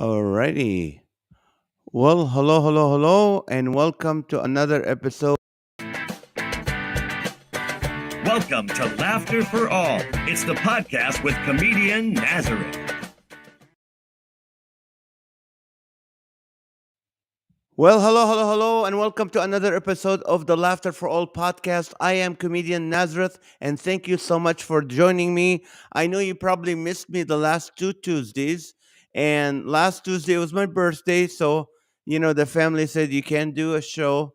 Alrighty. Well, hello, and welcome to another episode. Welcome to Laughter for All. It's the podcast with Comedian Nazareth. Well, hello, and welcome to another episode of the Laughter for All podcast. I am Comedian Nazareth, and thank you so much for joining me. I know you probably missed me the last two Tuesdays, and last Tuesday was my birthday, so the family said you can't do a show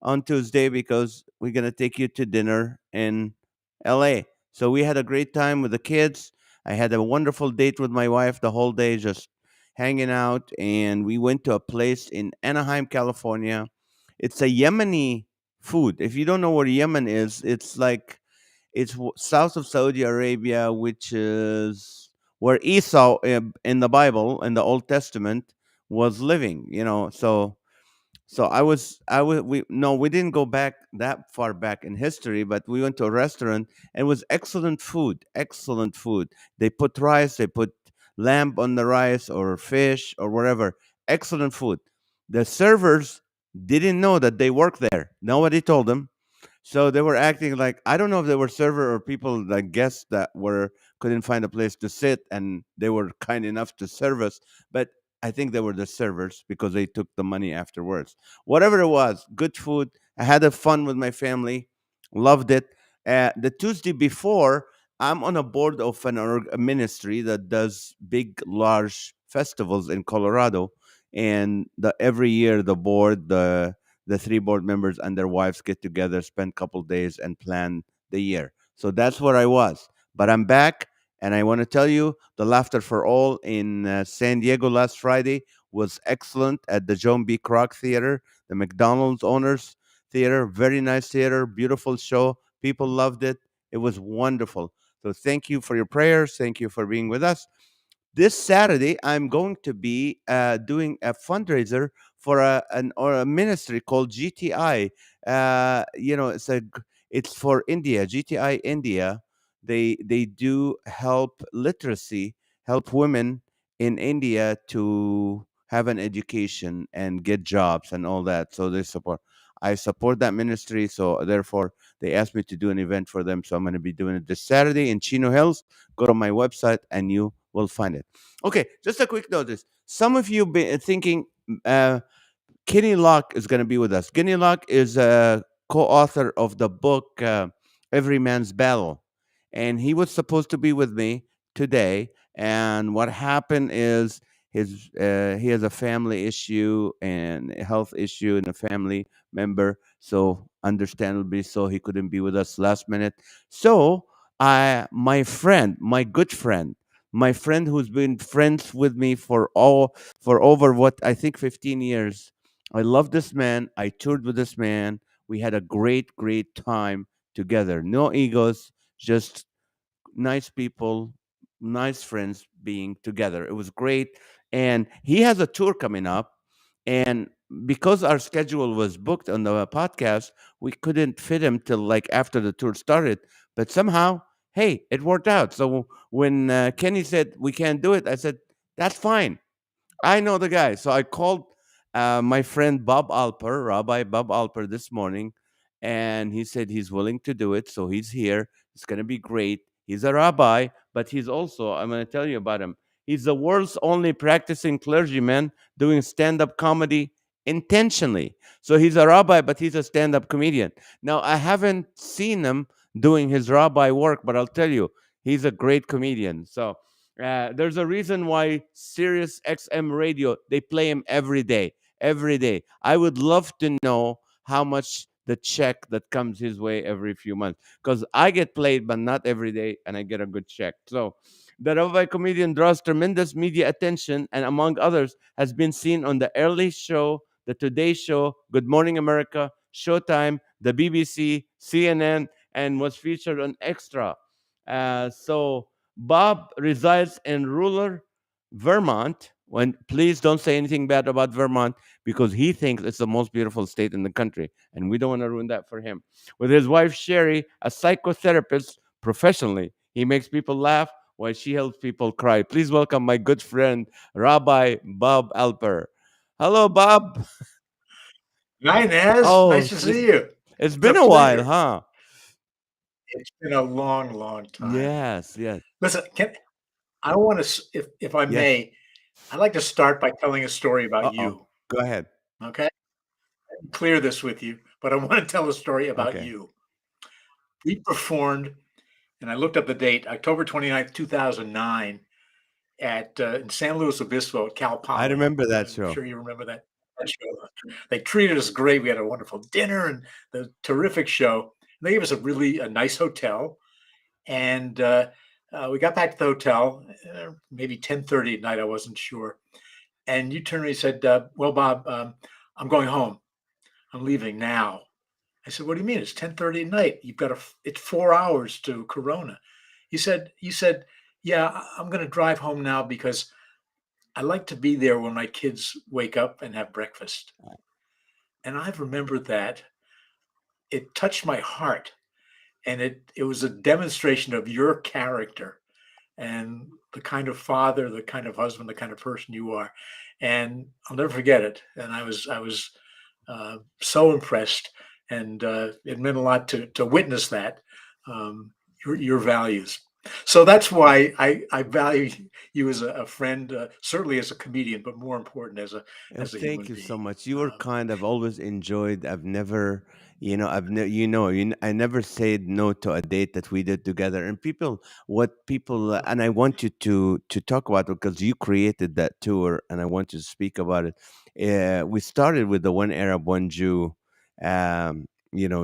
on Tuesday because we're gonna take you to dinner in LA. So we had a great time with the kids. I had a wonderful date with my wife the whole day, just hanging out, and we went to a place in Anaheim, California. It's a Yemeni food. If you don't know where Yemen is, it's like south of Saudi Arabia, which is where Esau in the Bible in the Old Testament was living. So we no, we didn't go back that far back in history, but we went to a restaurant and it was excellent food. Excellent food. They put rice, they put lamb on the rice or fish or whatever. Excellent food. The servers didn't know that they worked there. Nobody told them. So they were acting like, I don't know if they were server or people like guests that were couldn't find a place to sit and they were kind enough to serve us, but I think they were the servers because they took the money afterwards. Whatever it was, good food. I had a fun with my family, loved it. The Tuesday before, I'm on a board of a ministry that does big, large festivals in Colorado, and every year the three board members and their wives get together, spend a couple days, and plan the year. So that's where I was. But I'm back, and I want to tell you the Laughter for All in San Diego last Friday was excellent at the Joan B. Kroc Theater, the McDonald's owners theater. Very nice theater, beautiful show. People loved it. It was wonderful. So thank you for your prayers. Thank you for being with us. This Saturday, I'm going to be doing a fundraiser for a ministry called GTI. It's for India. GTI India. They do help literacy, help women in India to have an education and get jobs and all that. So they support. I support that ministry, so therefore they asked me to do an event for them. So I'm going to be doing it this Saturday in Chino Hills. Go to my website and you will find it. Okay, just a quick notice. Some of you be thinking uh, Kenny Locke is going to be with us. Kenny Locke is a co-author of the book Every Man's Battle, and he was supposed to be with me today. And what happened is he has a family issue and a health issue and a family member, so understandably so he couldn't be with us last minute. So my good friend, my friend who's been friends with me for over what I think 15 years. I love this man. I toured with this man. We had a great time together. No egos, just nice people, nice friends being together. It was great. And he has a tour coming up. And because our schedule was booked on the podcast, we couldn't fit him till like after the tour started. But somehow, hey, it worked out. So when Kenny said we can't do it, I said, that's fine. I know the guy. So I called my friend Bob Alper, Rabbi Bob Alper, this morning, and he said he's willing to do it. So he's here. It's going to be great. He's a rabbi, but he's also, I'm going to tell you about him. He's the world's only practicing clergyman doing stand up comedy intentionally. So he's a rabbi, but he's a stand up comedian. Now, I haven't seen him doing his rabbi work, but I'll tell you, he's a great comedian. So there's a reason why Sirius XM radio they play him every day, every day. I would love to know how much the check that comes his way every few months because I get played, but not every day, and I get a good check. So the Rabbi comedian draws tremendous media attention, and among others, has been seen on the Early Show, the Today Show, Good Morning America, Showtime, the BBC, CNN, and was featured on Extra. So Bob resides in rural Vermont. When please don't say anything bad about Vermont because he thinks it's the most beautiful state in the country, and we don't want to ruin that for him. With his wife Sherry, a psychotherapist professionally, he makes people laugh while she helps people cry. Please welcome my good friend, Rabbi Bob Alper. Hello, Bob. Hi, Naz. Oh, Nice to see you. it's It's a been a while, pleasure. huh? It's been a long, long time. Yes, yes, Listen, I want to, if I yes. may, I'd like to start by telling a story about Uh-oh. you. Go ahead. Okay, clear this with you, but I want to tell a story about Okay. you. We performed, and I looked up the date, October 29th, 2009, at in San Luis Obispo at Cal I Poly. remember that I'm show. sure you remember that show. They treated us great. We had a wonderful dinner and the terrific show. They gave us a nice hotel. And we got back to the hotel, maybe 10:30 at night. I wasn't sure. And you turned to me and said, "Well, Bob, I'm going home. I'm leaving now." I said, "What do you mean? It's 10:30 at night. It's 4 hours to Corona." You said, "Yeah, I'm going to drive home now because I like to be there when my kids wake up and have breakfast." And I've remembered that. It touched my heart, and it was a demonstration of your character and the kind of father, the kind of husband, the kind of person you are. And I'll never forget it. And I was so impressed, and it meant a lot to witness that your values. So that's why I value you as a friend, certainly as a comedian, but more important as a Thank human you so being. much. You were Um, kind. I've always enjoyed. I've never, I never said no to a date that we did together. And what people, and I want you to talk about it because you created that tour, and I want you to speak about it. We started with the one Arab, one Jew,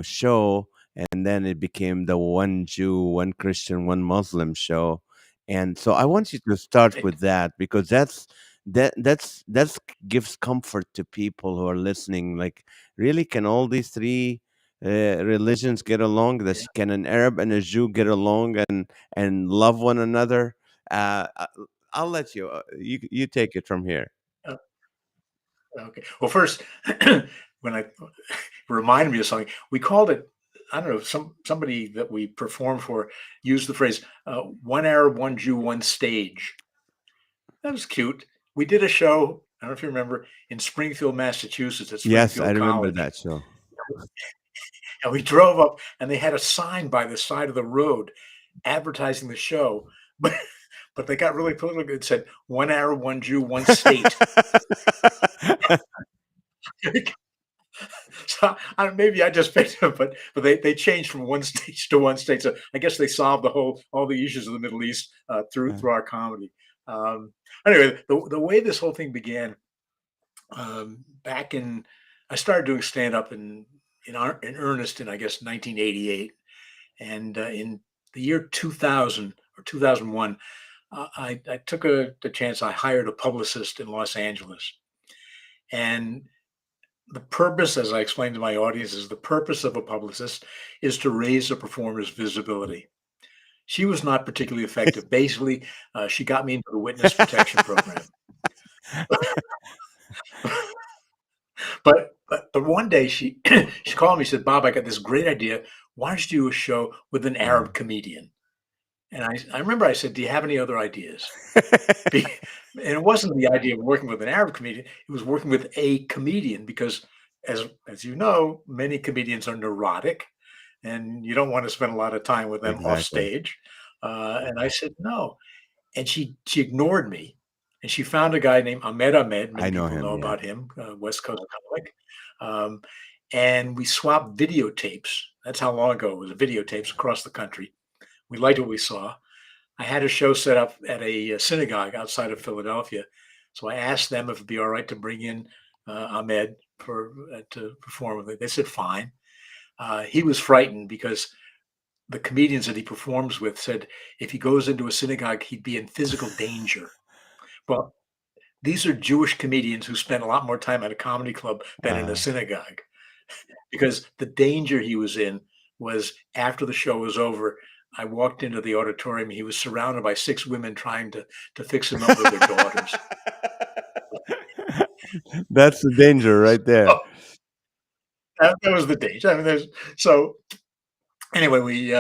show, and then it became the one Jew, one Christian, one Muslim show. And so I want you to start right. with that because that's gives comfort to people who are listening. Like, really, can all these three religions get along? Can an Arab and a Jew get along and love one another? I'll let you. You take it from here. Yeah. Okay. Well, first, when I reminded me of something, we called it. I don't know. Somebody that we performed for used the phrase "one Arab, one Jew, one stage." That was cute. We did a show. I don't know if you remember in Springfield, Massachusetts, at Yes, I Springfield remember College, that show. and we drove up, and they had a sign by the side of the road advertising the show, but they got really political. It said "one Arab, one Jew, one state." So maybe I just picked it, but they changed from one stage to one state. So I guess they solved all the issues of the Middle East through our comedy. Um, anyway, the way this whole thing began, back in I started doing stand up in earnest in, I guess, 1988, and in the year 2000 or 2001, I took the chance. I hired a publicist in Los Angeles, and the purpose, as I explained to my audience, is the purpose of a publicist is to raise a performer's visibility. She was not particularly effective. Basically, she got me into the witness protection program. But one day she she called me. She said, "Bob, I got this great idea. Why don't you do a show with an Uh-huh. Arab comedian?" And I remember I said, "Do you have any other ideas?" And it wasn't the idea of working with an Arab comedian. It was working with a comedian because, as you know, many comedians are neurotic, and you don't want to spend a lot of time with them off Exactly. stage. And I said no, and she ignored me, and she found a guy named Ahmed Ahmed. I Many know people him. know Yeah. about him, West Coast comic. Um, and we swapped videotapes. That's how long ago it was. Videotapes across the country. We liked what we saw. I had a show set up at a synagogue outside of Philadelphia, so I asked them if it'd be all right to bring in Ahmed to perform with it. They said fine. He was frightened because the comedians that he performs with said if he goes into a synagogue, he'd be in physical danger. Well, these are Jewish comedians who spend a lot more time at a comedy club than in a Uh, synagogue, because the danger he was in was after the show was over. I walked into the auditorium. He was surrounded by six women trying to fix him up with their daughters. That's the danger right there. So that was the danger. So anyway, we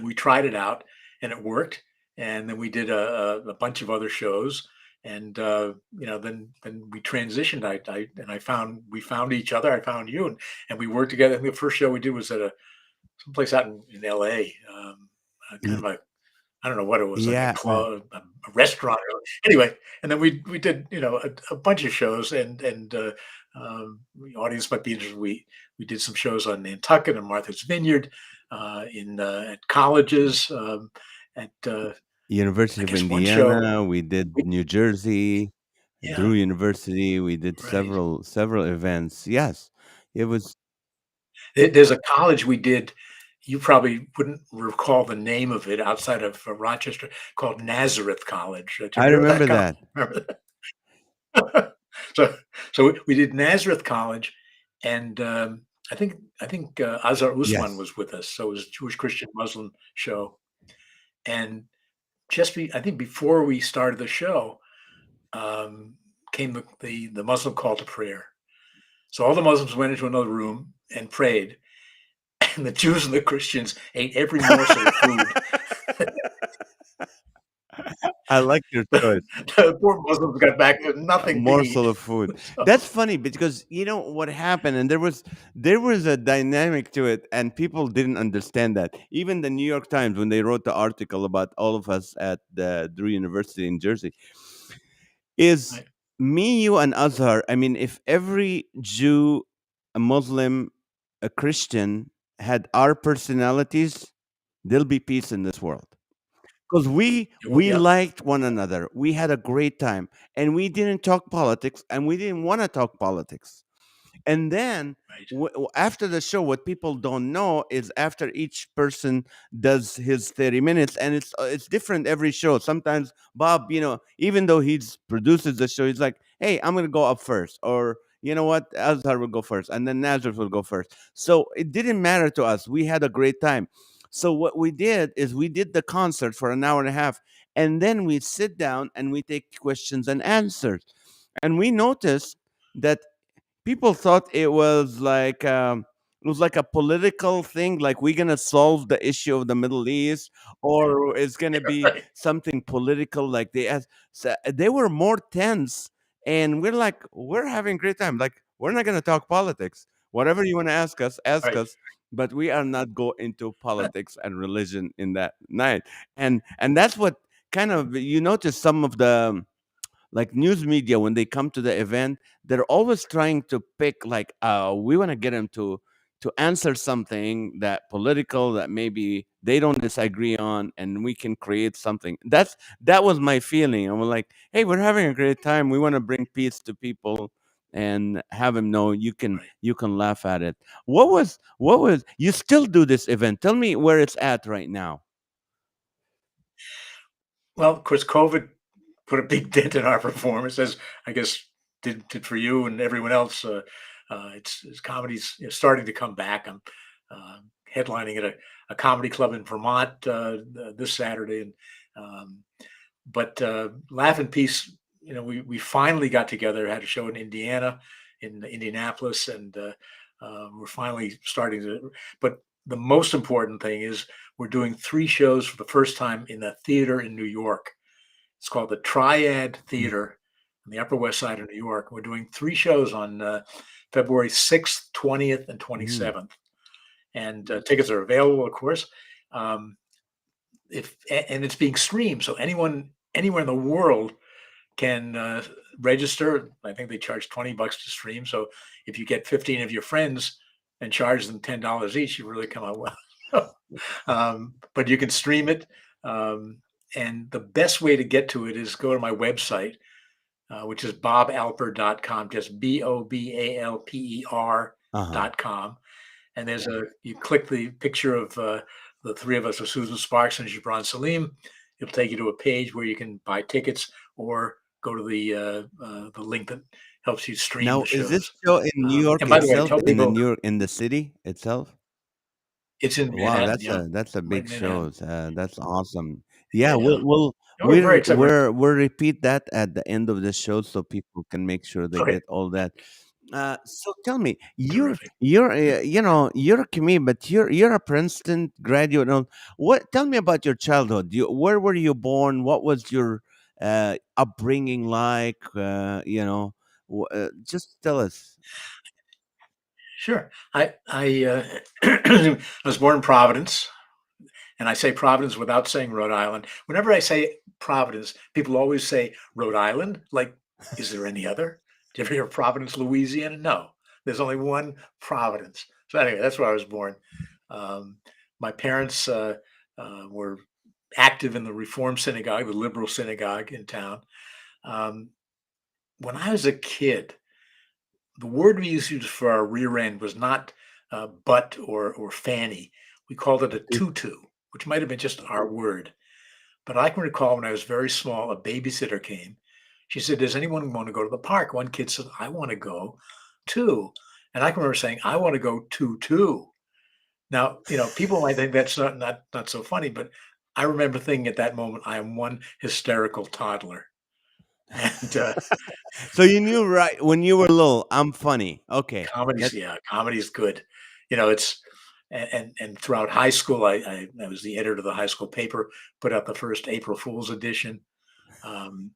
we tried it out, and it worked. and then we did a bunch of other shows, and then we transitioned. I found we found each other. I found you, and we worked together. I think the first show we did was at a someplace out in LA, kind Y- of a I don't know what it was, like a yeah, club, a restaurant. Anyway, and then we did a bunch of shows, and the audience might be interested. We did some shows on Nantucket and Martha's Vineyard, in at colleges, at University I of guess one show. Indiana. We did New Jersey, Yeah, Drew University. We did right. several events. Yes, it was. There's a college we did. You probably wouldn't recall the name of it outside of Rochester, called Nazareth College. Do you I remember that? remember that. Remember that? So, we did Nazareth College, and I think Azar Usman Yes, was with us. So it was a Jewish Christian Muslim show, and I think before we started the show, um, came the Muslim call to prayer. So all the Muslims went into another room and prayed, and the Jews and the Christians ate every morsel of food. I like your choice. The poor Muslims got back with A nothing to morsel eat. of food. So, That's funny because you know what happened, and there was a dynamic to it, and people didn't understand that. Even the New York Times, when they wrote the article about all of us at the Drew University in Jersey, is right, me, you, and Azhar. I mean, if every Jew, a Muslim, a Christian had our personalities, there'll be peace in this world. Because we yeah, liked one another. We had a great time, and we didn't talk politics, and we didn't want to talk politics. And then right, after the show, what people don't know is after each person does his 30 minutes, and it's different every show. Sometimes Bob, even though he's produces the show, he's like, hey, I'm gonna go up first, or you know what, Azhar will go first, and then Nazareth will go first. So it didn't matter to us. We had a great time. So what we did is we did the concert for an hour and a half, and then we sit down and we take questions and answers. And we noticed that people thought it was like a political thing, like we're gonna solve the issue of the Middle East, or it's gonna be right, something political. Like they were more tense, and we're having a great time. Like we're not gonna talk politics. Whatever you want to ask right. us. But we are not go into politics and religion in that night, and that's what kind of you notice some of the like news media when they come to the event, they're always trying to pick like we want to get them to answer something that political that maybe they don't disagree on, and we can create something. That was my feeling. I'm like, hey, we're having a great time, we want to bring peace to people and have them know Right. you can laugh at it. What was you still do this event? Tell me where it's at right now. Well, of course, COVID put a big dent in our performance, as I guess did for you and everyone else. It's comedy's starting to come back. I'm uh, headlining at a comedy club in Vermont this Saturday, and um, but Laugh in Peace. We finally got together. Had a show in Indiana, in Indianapolis, and we're finally starting to. But the most important thing is we're doing three shows for the first time in a theater in New York. It's called the Triad Mm. Theater on the Upper West Side of New York. We're doing three shows on February 6th, 20th, and Mhm. 27th. And tickets are available, of course. Um, and it's being streamed, so anyone anywhere in the world can register. I think they charge $20 to stream. So if you get 15 of your friends and charge them $10 each, you really come out well. But you can stream it. Um, and the best way to get to it is go to my website, which is bobalper.com, just Uh-huh. BOBALPER.com. And you click the picture of the three of us, with Susan Sparks and Gibran Salim. It'll take you to a page where you can buy tickets or go to the link that helps you stream Now, the is this shows. show in New And York by the way, I itself, tell in the people New York in the city itself? it's in Wow, Manhattan. that's Yeah, a right big in Manhattan. show. That's awesome. Yeah, Yeah. And we're very we'll excited. we'll repeat that at the end of the show so people can make sure they Okay. get all that. So tell me, Terrific. you're a comedian, but you're a Princeton graduate. And what? Tell me about your childhood. Where were you born? What was your upbringing like? Just tell us. Sure. I was born in Providence, and I say Providence without saying Rhode Island. Whenever I say Providence, people always say Rhode Island. Like, is there any other? Do you ever hear of Providence, Louisiana? No, there's only one Providence. So anyway, that's where I was born. Um, my parents were active in the Reform Synagogue, the liberal synagogue in town. Um, when I was a kid, the word we used for our rear end was not butt or fanny. We called it a tutu, which might have been just our word. But I can recall when I was very small, a babysitter came. She said, "Does anyone want to go to the park?" One kid said, "I want to go too." And I can remember saying, "I want to go too." Now, people might think that's not so funny, but I remember thinking at that moment, I am one hysterical toddler. And So you knew right when you were little. I'm funny. Okay. comedy is good. It's and throughout high school, I was the editor of the high school paper, put out the first April Fool's edition.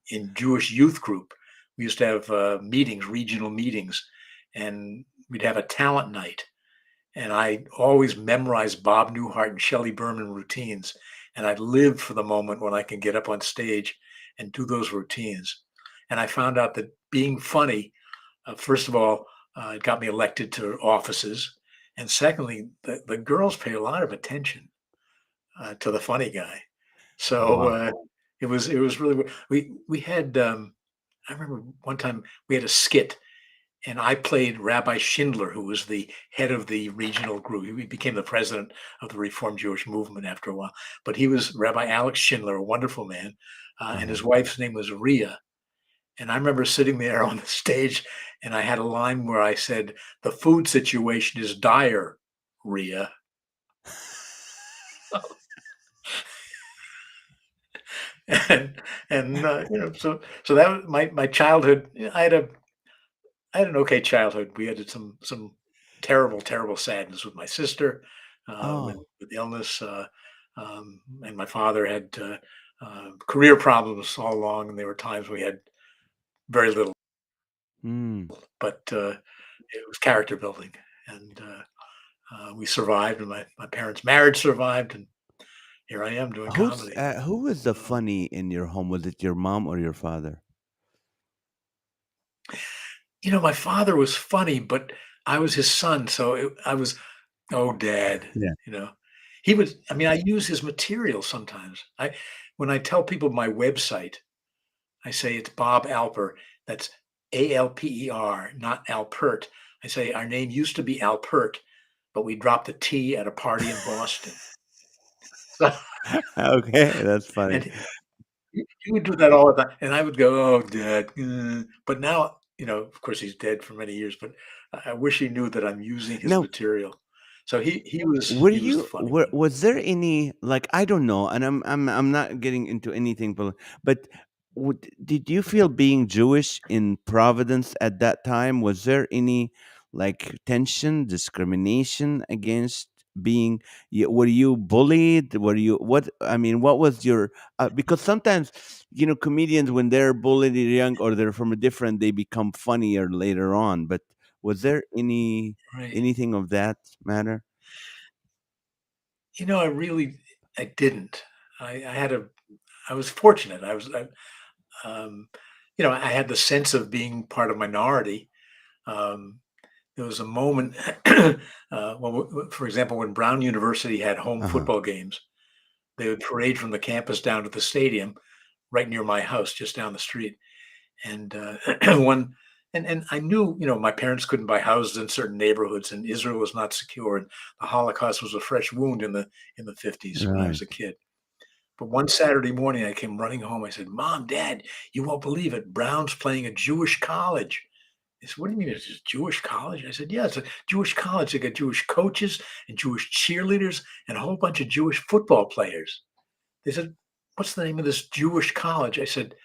In Jewish youth group, we used to have meetings, regional meetings, and we'd have a talent night. And I always memorized Bob Newhart and Shelley Berman routines. And I live for the moment when I can get up on stage and do those routines. And I found out that being funny, first of all, it got me elected to offices. And secondly, the girls pay a lot of attention to the funny guy. So Wow. it was really we had I remember one time we had a skit and I played Rabbi Schindler, who was the head of the regional group. He became the president of the Reformed Jewish movement after a while. But he was Rabbi Alex Schindler, a wonderful man, and Uh-huh. his wife's name was Rhea. And I remember sitting there on the stage, and I had a line where I said, "The food situation is dire, Rhea." And so that was my childhood. I had an okay childhood. We had some terrible sadness with my sister, with Oh. illness, and my father had career problems all along, and there were times we had very little, Hmm. but it was character building, and we survived, and my parents' marriage survived, and here I am doing comedy. Who was the Um, funny in your home? Was it your mom or your father? my father was funny, but I was his son, so I was, "Oh, dad," Yeah. you know? He was I mean, I use his material sometimes. When I tell people my website, I say it's Bob Alper. That's Alper, not Alpert. I say our name used to be Alpert, but we dropped the T at a party in Boston. So Okay, that's funny. and he would do that all the time, and I would go, "Oh, dad," but now, of course, he's dead for many years, but I wish he knew that I'm using his Now, material. So he was the funny one. was there any, like, I don't know, and I'm not getting into anything, but did you feel being Jewish in Providence at that time? Was there any like tension, discrimination against being? Were you bullied? Were you what? I mean, what was your? Because sometimes comedians when they're bullied young or they're from a different, they become funnier later on. But was there Right. anything of that matter? I didn't. I was fortunate. Um, I had the sense of being part of minority. Um, there was a moment, for example, when Brown University had home Uh-huh. football games, they would parade from the campus down to the stadium right near my house, just down the street. And one, and I knew, my parents couldn't buy houses in certain neighborhoods, and Israel was not secure, and the Holocaust was a fresh wound in the 50s when I was Right. a kid. But one Saturday morning, I came running home. I said, "Mom, Dad, you won't believe it. Brown's playing a Jewish college." They said, "What do you mean it's a Jewish college?" I said, "Yeah, it's a Jewish college. They got Jewish coaches and Jewish cheerleaders and a whole bunch of Jewish football players." They said, "What's the name of this Jewish college?" I said,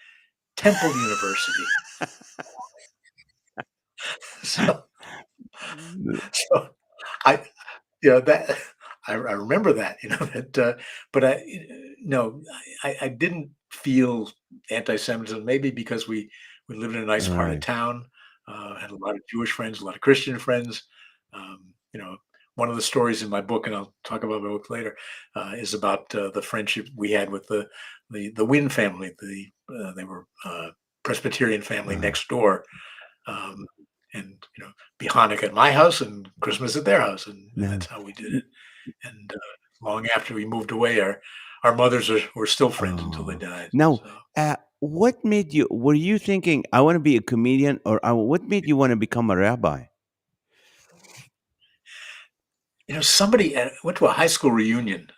"Temple University." So, so I, that I remember that, that, but no, I didn't feel anti-Semitism, maybe because we lived in a nice part of Right. town, had a lot of Jewish friends, a lot of Christian friends. Um, you know, one of the stories in my book, and I'll talk about my book later, is about the friendship we had with the Wynn family. They were Presbyterian family Uh, next door, um, and be Hanukkah at my house and Christmas at their house, and that's no. how we did it. And long after we moved away, our mothers were still friends until they Oh. died. Now, So what made you? Were you thinking I want to be a comedian, or what made you want to become a rabbi? somebody went to a high school reunion.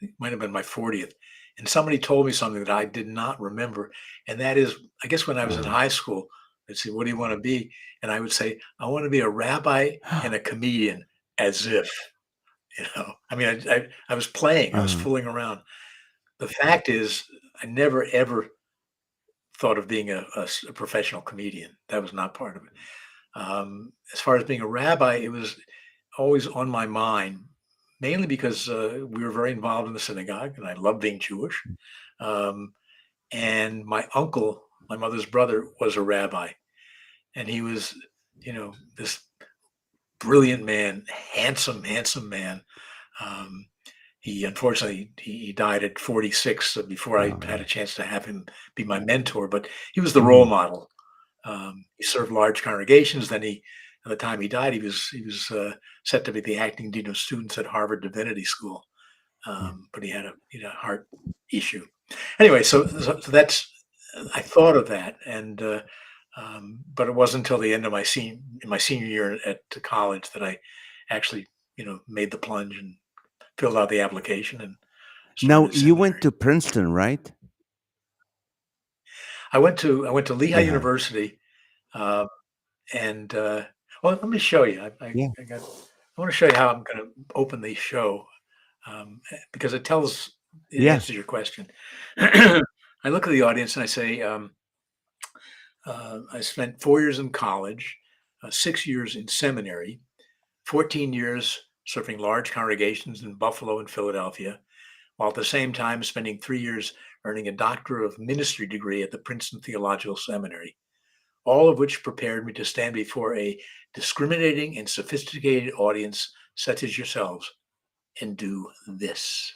It might have been my 40th, and somebody told me something that I did not remember, and that is, I guess when I was in Uh, high school, they'd say, "What do you want to be?" And I would say, "I want to be a rabbi and a comedian," as if. I mean, I was playing, I was uh, fooling around. The fact is, I never ever thought of being a professional comedian. That was not part of it. As far as being a rabbi, it was always on my mind, mainly because we were very involved in the synagogue, and I love being Jewish. Um, and my uncle, my mother's brother, was a rabbi, and he was, this brilliant man, handsome man. Um, he unfortunately he died at 46, so before I had a oh, chance to have him be my mentor. But he was the role mhm. model. He served large congregations. Then at the time he died, he was set to be the acting dean of students at Harvard Divinity School. Yeah. But he had a heart issue. Anyway, so that's I thought of that, and but it wasn't until the end of my senior year at college that I actually made the plunge and filled out the application and Now started you went seminary. to Princeton, right? I went to Lehigh Uh-huh. University, uh, and well, let me show you. Yeah. I want to show you how I'm going to open the show, because it Yeah. answers your question. I look at the audience and I say, I spent 4 years in college, 6 years in seminary, 14 years serving large congregations in Buffalo and Philadelphia, while at the same time spending 3 years earning a Doctor of Ministry degree at the Princeton Theological Seminary, all of which prepared me to stand before a discriminating and sophisticated audience such as yourselves and do this.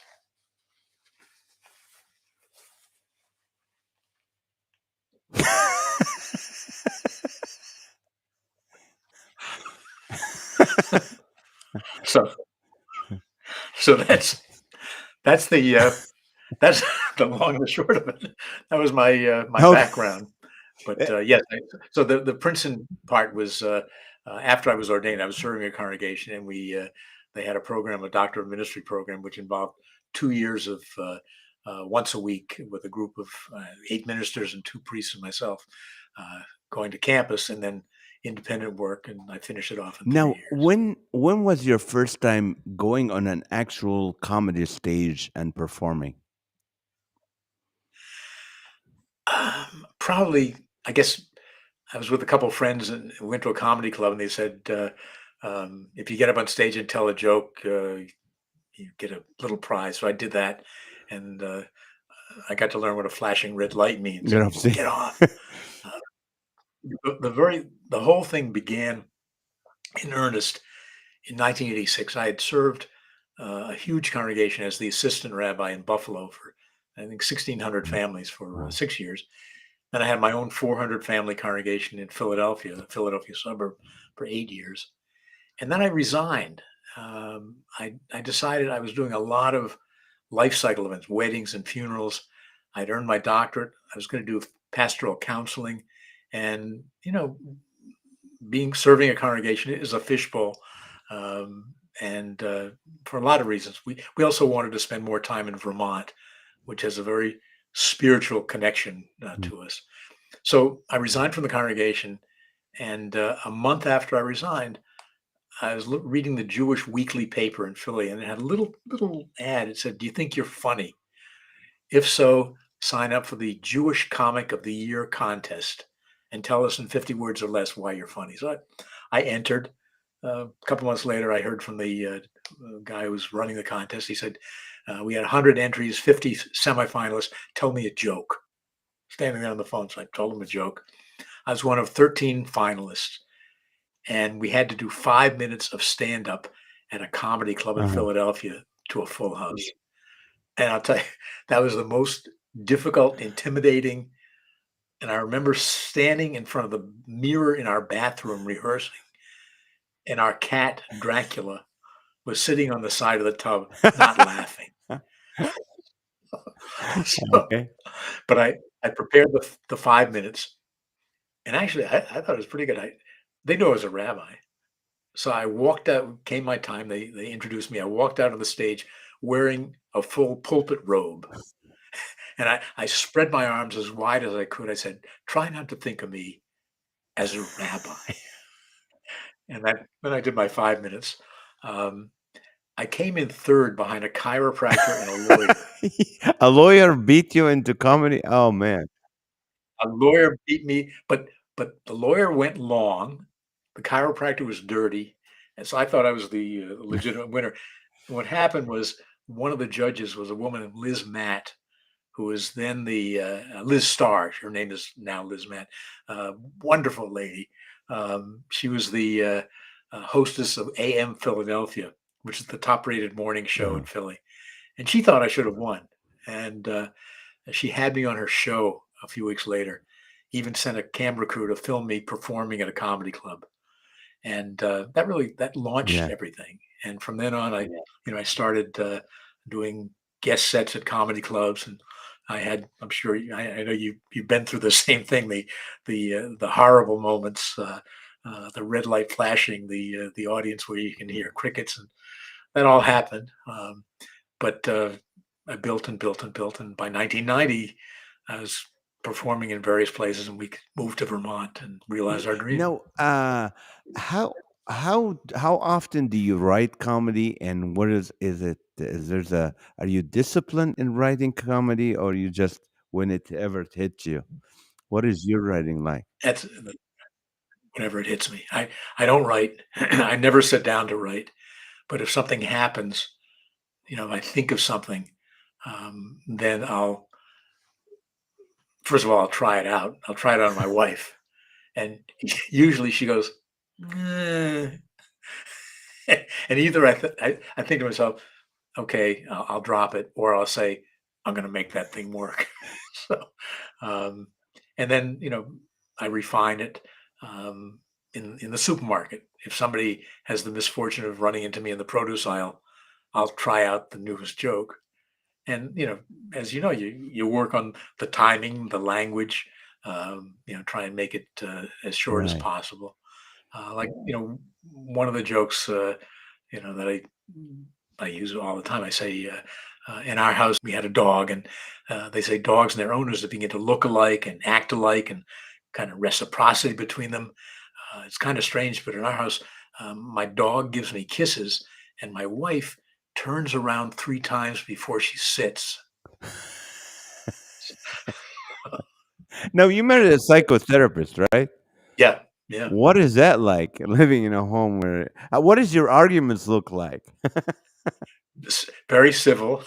So, so that's the that's the long and the short of it. That was my Okay. background. But yes, so the Princeton part was after I was ordained. I was serving a congregation, and they had a program, a Doctor of Ministry program, which involved 2 years of once a week with a group of 8 ministers and 2 priests and myself, uh, going to campus, and then independent work, and I finished it off in three Now, years. when was your first time going on an actual comedy stage and performing? Probably, I guess I was with a couple of friends and we went to a comedy club, and they said, if you get up on stage and tell a joke, you get a little prize. So I did that, and I got to learn what a flashing red light means. You know It what I'm means saying? get off. Uh, the whole thing began in earnest in 1986. I had served a huge congregation as the assistant rabbi in Buffalo for, I think, 1,600 families for Wow. 6 years. Then I had my own 400 family congregation in Philadelphia, the Philadelphia suburb, for 8 years. And then I resigned. I decided I was doing a lot of life cycle events, weddings and funerals. I'd earned my doctorate. I was going to do pastoral counseling, and being serving a congregation is a fishbowl, and for a lot of reasons. We also wanted to spend more time in Vermont, which has a very spiritual connection Mm. to us. So I resigned from the congregation, and a month after I resigned, I was reading the Jewish weekly paper in Philly, and it had a little ad. It said, "Do you think you're funny? If so, sign up for the Jewish Comic of the Year contest and tell us in 50 words or less why you're funny." So I entered. A couple months later, I heard from the guy who was running the contest. He said, "We had 100 entries, 50 semifinalists. Tell me a joke." Standing there on the phone, so I told him a joke. I was one of 13 finalists, and we had to do 5 minutes of stand-up at a comedy club in Uh-huh. Philadelphia to a full house. And I'll tell you, that was the most difficult, intimidating. And I remember standing in front of the mirror in our bathroom rehearsing, and our cat Dracula was sitting on the side of the tub, not laughing. So, Okay. but I prepared the 5 minutes, and actually I thought it was pretty good. They knew I was a rabbi, so I walked out. Came my time. They introduced me. I walked out on the stage wearing a full pulpit robe, and I spread my arms as wide as I could. I said, "Try not to think of me as a rabbi." And then I did my 5 minutes. Um, I came in third behind a chiropractor and a lawyer. A lawyer beat you into comedy? Oh man. A lawyer beat me, but the lawyer went long. The chiropractor was dirty, and so I thought I was the legitimate winner. And what happened was one of the judges was a woman named Liz Matt, who was then the Liz Starr. Her name is now Liz Matt. Wonderful lady. She was the hostess of AM Philadelphia, which is the top-rated morning show Uh-huh. in Philly. And she thought I should have won. And she had me on her show a few weeks later, even sent a camera crew to film me performing at a comedy club. And that launched Yeah. everything. And from then on, I started doing guest sets at comedy clubs, and I'm sure I know you've been through the same thing, the horrible moments, the red light flashing, the audience where you can hear crickets, and that all happened. But I built and built and built, and by 1990, I was performing in various places, and we moved to Vermont and realized our dream. No, how how often do you write comedy, and what is it? Is there's a are you disciplined in writing comedy, or you just when it ever hits you? What is your writing like? That's whenever it hits me. I don't write. I never sit down to write. But if something happens, if I think of something, then first of all, I'll try it out. I'll try it on my wife, and usually she goes, "Eh." And either I think to myself, okay, I'll drop it, or I'll say, I'm going to make that thing work. So, um, and then I refine it in the supermarket. If somebody has the misfortune of running into me in the produce aisle, I'll try out the newest joke. And as you know, you work on the timing, the language, try and make it as short as Right. possible. Like one of the jokes that I use all the time. I say in our house we had a dog, and they say dogs and their owners that begin to look alike and act alike, and kind of reciprocity between them. It's kind of strange, but in our house, my dog gives me kisses, and my wife turns around 3 times before she sits. Now you married a psychotherapist, right? Yeah, yeah, What is that like living in a home where? What does your arguments look like? very civil.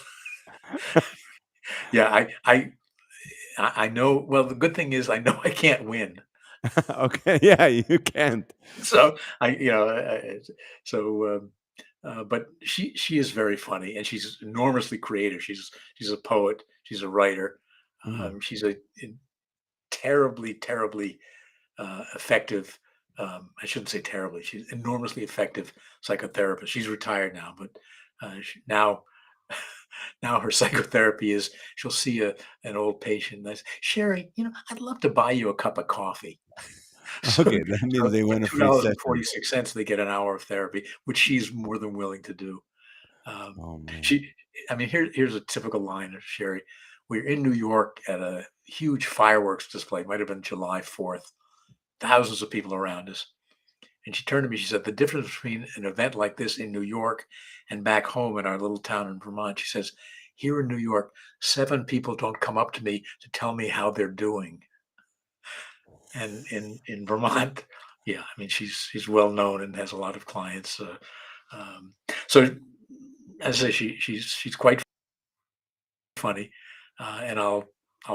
Yeah, I know. Well, the good thing is I know I can't win. Okay, yeah, you can't. So so but she is very funny, and she's enormously creative. She's a poet. She's a writer. Mm. She's a terribly, terribly effective. I shouldn't say terribly. She's enormously effective psychotherapist. She's retired now, but now now her psychotherapy is she'll see an old patient. And I say, Sherry, I'd love to buy you a cup of coffee. So, Okay, that so means they for want a two free dollars and session. 46 cents, they get an hour of therapy, which she's more than willing to do. Um, Oh man. she, I mean, here's a typical line of Sherry. We're in New York at a huge fireworks display. Might have been July 4th. Thousands of people around us. And she turned to me. She said, "The difference between an event like this in New York and back home in our little town in Vermont," she says, "here in New York, 7 people don't come up to me to tell me how they're doing. And in Vermont, Yeah, I mean, she's well known and has a lot of clients. Um, so as I say, she's quite funny, and I'll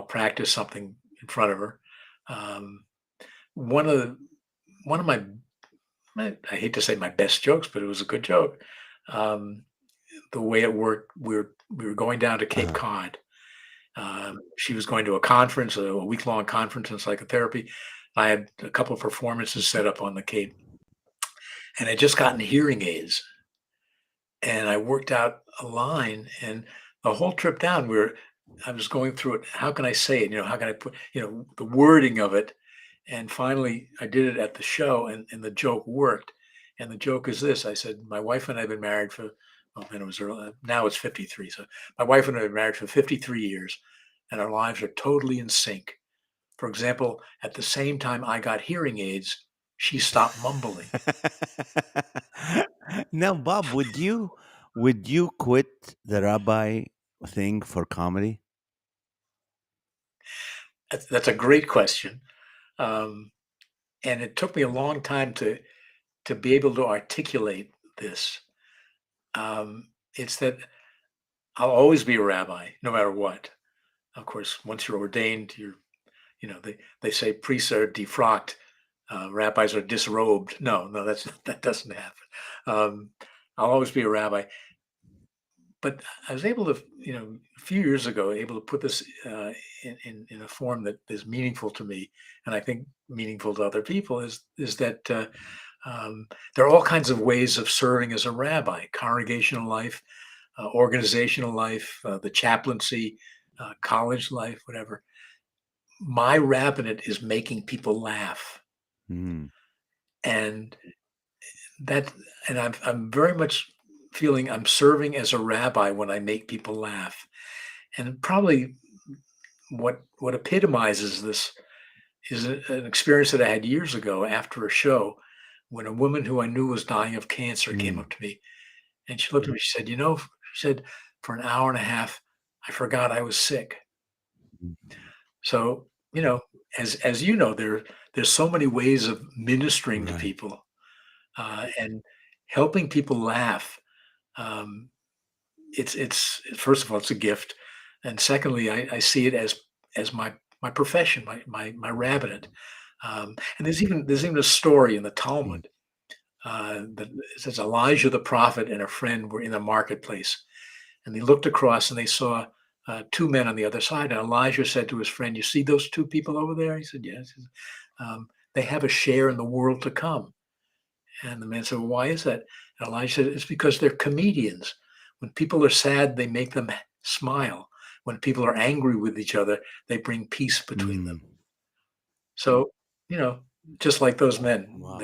practice something in front of her. Um, one of the one of I hate to say my best jokes, but it was a good joke. Um, the way it worked, we were going down to Cape Uh-huh. Cod. She was going to a conference, a week long conference in psychotherapy. I had a couple of performances set up on the Cape, and I just gotten hearing aids, and I worked out a line, and the whole trip down, I was going through it. How can I say it? How can I put, the wording of it? And finally, I did it at the show, and the joke worked. And the joke is this: I said, my wife and I have been married for, well, then it was early, now it's 53. So my wife and I have been married for 53 years, and our lives are totally in sync. For example, at the same time I got hearing aids, she stopped mumbling. Now, Bob, would you quit the rabbi thing for comedy? That's a great question. Um, and it took me a long time to be able to articulate this. It's that I'll always be a rabbi, no matter what. Of course, once you're ordained, they say priests are defrocked, rabbis are disrobed. No, no, that doesn't happen. Um, I'll always be a rabbi. But I was able to, a few years ago, able to put this in a form that is meaningful to me, and I think meaningful to other people is that there are all kinds of ways of serving as a rabbi: congregational life, organizational life, the chaplaincy, college life, whatever. My rabbinate is making people laugh, Mm, and that, and I'm very much feeling I'm serving as a rabbi when I make people laugh. And probably what epitomizes this is an experience that I had years ago after a show when a woman who I knew was dying of cancer came mm, up to me, and she looked at me. She said, she said, for an hour and a half, I forgot I was sick. mm. So, as you know, there's so many ways of ministering to Right. people, and helping people laugh. Um, it's first of all, it's a gift, and secondly, I see it as my profession, my rabbinate. And there's even a story in the Mm, Talmud that it says Elijah the prophet and a friend were in a marketplace, and they looked across and they saw two men on the other side. And Elijah said to his friend, "You see those two people over there?" He said, "Yes." He said, they have a share in the world to come. And the man said, "Well, why is that?" And Elijah said, "It's because they're comedians. When people are sad, they make them smile. When people are angry with each other, they bring peace between them." mm. So, you know, just like those men, Wow.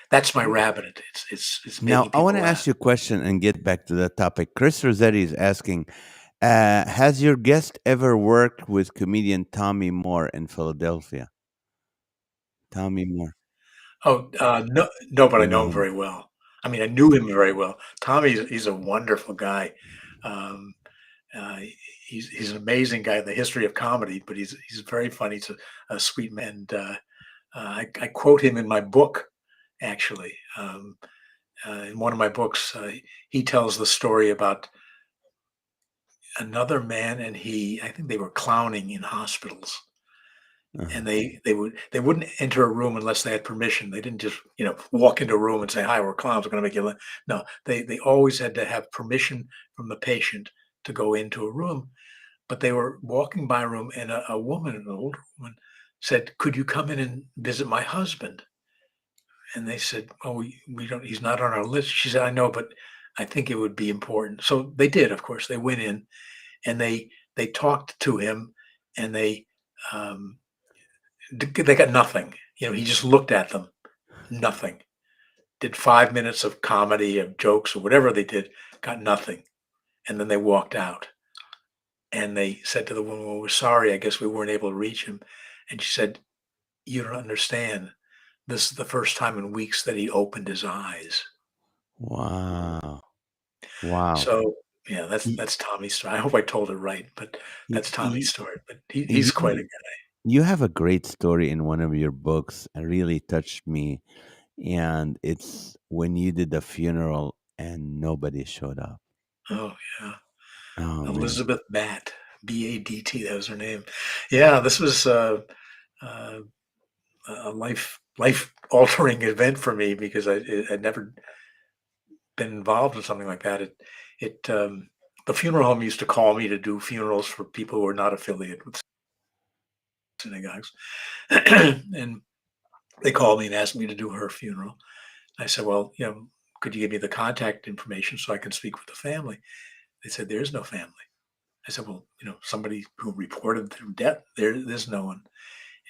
that's my rabbinate. It's Now, making I want people to laugh. ask you a question and get back to the topic. Chris Rossetti is asking, has your guest ever worked with comedian Tommy Moore in Philadelphia? Tommy Moore. Oh, no, no, but I You know know him him? very well. I mean, I knew him very well. He's a wonderful guy. Um, uh, he's an amazing guy in the history of comedy, but he's very funny. He's a sweet man. And I quote him in my book, actually. In one of my books, he tells the story about another man and he. I think they were clowning in hospitals, Uh-huh. and they wouldn't enter a room unless they had permission. They didn't just walk into a room and say, "Hi, we're clowns. We're going to make you." No, they always had to have permission from the patient to go into a room. But they were walking by a room, and a woman, an older woman, said, "Could you come in and visit my husband?" And they said, "Oh, we don't. He's not on our list." She said, "I know, but I think it would be important." So they did. Of course, they went in and they talked to him, and um, they got nothing. He just looked at them, nothing. Did 5 minutes of comedy, of jokes, or whatever they did, got nothing, and then they walked out. And they said to the woman, "Well, we're sorry. I guess we weren't able to reach him." And she said, "You don't understand. This is the first time in weeks that he opened his eyes." Wow. Wow. So, yeah, that's Y- that's Tommy's story. I hope I told it right, but y- that's y- Tommy's story. But he's quite a you guy. You have a great story in one of your books. It really touched me. And it's when you did the funeral and nobody showed up. Oh yeah, Oh, man. Elizabeth Batt, Badt. That was her name. Yeah, this was uh, a life altering event for me because I'd never been involved in something like that. It the funeral home used to call me to do funerals for people who were not affiliated with synagogues, and they called me and asked me to do her funeral. I said, well, could you give me the contact information so I can speak with the family? They said, there's no family. I said, well, somebody who reported their death, there's no one.